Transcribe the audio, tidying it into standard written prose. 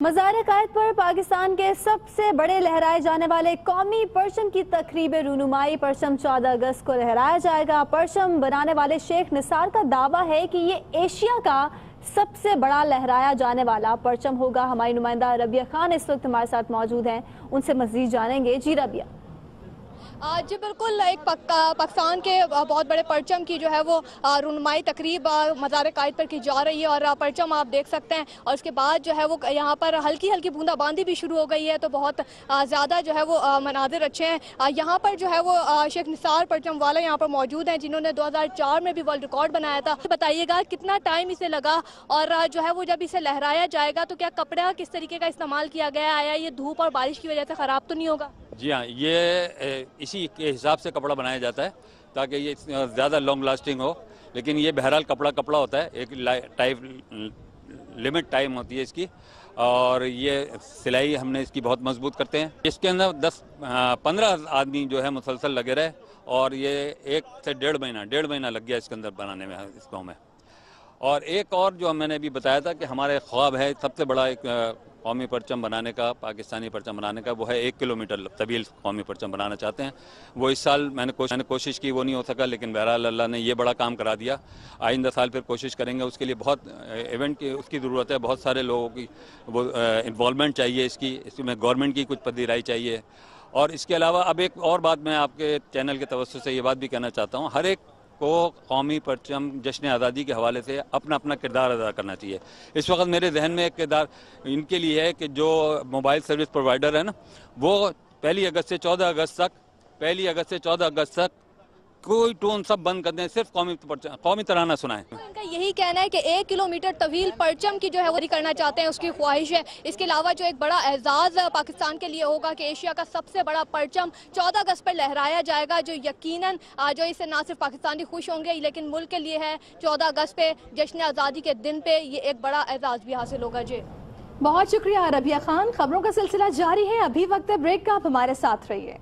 مزار قائد پر پاکستان کے سب سے بڑے لہرائے جانے والے قومی پرچم کی تقریب رونمائی پرچم 14 اگست کو لہرایا جائے گا۔ پرچم بنانے والے شیخ نثار کا دعویٰ ہے کہ یہ ایشیا کا سب سے بڑا لہرایا جانے والا پرچم ہوگا۔ ہماری نمائندہ ربیہ خان اس وقت ہمارے ساتھ موجود ہیں، ان سے مزید جانیں گے۔ جی ربیہ۔ جی بالکل، ایک پاکستان کے بہت بڑے پرچم کی جو ہے وہ رونمائی تقریب مزار قائد پر کی جا رہی ہے، اور پرچم آپ دیکھ سکتے ہیں، اور اس کے بعد جو ہے وہ یہاں پر ہلکی ہلکی بوندا باندی بھی شروع ہو گئی ہے، تو بہت زیادہ جو ہے وہ مناظر اچھے ہیں۔ یہاں پر جو ہے وہ شیخ نثار پرچم والا یہاں پر موجود ہیں، جنہوں نے 2004 میں بھی ورلڈ ریکارڈ بنایا تھا۔ بتائیے گا کتنا ٹائم اسے لگا، اور جو ہے وہ جب اسے لہرایا جائے گا تو کیا کپڑا کس طریقے کا استعمال کیا گیا، آیا یہ دھوپ اور بارش کی وجہ سے خراب تو نہیں ہوگا؟ جی ہاں، یہ اسی کے حساب سے کپڑا بنایا جاتا ہے تاکہ یہ زیادہ لانگ لاسٹنگ ہو، لیکن یہ بہرحال کپڑا ہوتا ہے، ایک لمٹ ٹائم ہوتی ہے اس کی، اور یہ سلائی ہم نے اس کی بہت مضبوط کرتے ہیں۔ اس کے اندر 10-15 آدمی جو ہے مسلسل لگے رہے، اور یہ 1 سے ڈیڑھ مہینہ لگ گیا اس کے اندر بنانے میں، اس کو میں۔ اور ایک اور جو میں نے بھی بتایا تھا کہ ہمارے خواب ہے سب سے بڑا ایک قومی پرچم بنانے کا، پاکستانی پرچم بنانے کا، وہ ہے 1 کلومیٹر طویل قومی پرچم بنانا چاہتے ہیں۔ وہ اس سال میں نے کوشش کی، وہ نہیں ہو سکا، لیکن بہرحال اللہ نے یہ بڑا کام کرا دیا۔ آئندہ سال پھر کوشش کریں گے، اس کے لیے بہت ایونٹ کی اس کی ضرورت ہے، بہت سارے لوگوں کی وہ انوالومنٹ چاہیے اس میں گورنمنٹ کی کچھ پذیرائی چاہیے۔ اور اس کے علاوہ اب ایک اور بات میں آپ کے چینل کے توسط سے یہ بات بھی کہنا چاہتا ہوں، ہر ایک کو قومی پرچم جشن آزادی کے حوالے سے اپنا کردار ادا کرنا چاہیے۔ اس وقت میرے ذہن میں ایک کردار ان کے لیے ہے کہ جو موبائل سروس پرووائڈر ہے نا، وہ 1 اگست سے 14 اگست تک کوئی ٹون سب بند کر دیں، صرف قومی ترانہ سنائیں۔ ان کا یہی کہنا ہے کہ 1 کلومیٹر طویل پرچم کی جو ہے وہ کرنا چاہتے ہیں، اس کی خواہش ہے۔ اس کے علاوہ جو ایک بڑا اعزاز پاکستان کے لیے ہوگا کہ ایشیا کا سب سے بڑا پرچم 14 اگست پر لہرایا جائے گا، جو یقیناً جو اسے نہ صرف پاکستانی خوش ہوں گے، لیکن ملک کے لیے ہے 14 اگست پہ جشن آزادی کے دن پہ یہ ایک بڑا اعزاز بھی حاصل ہوگا۔ جی بہت شکریہ ربیہ خان، خبروں کا سلسلہ جاری ہے، ابھی وقت ہے بریک کا، آپ ہمارے ساتھ رہیے۔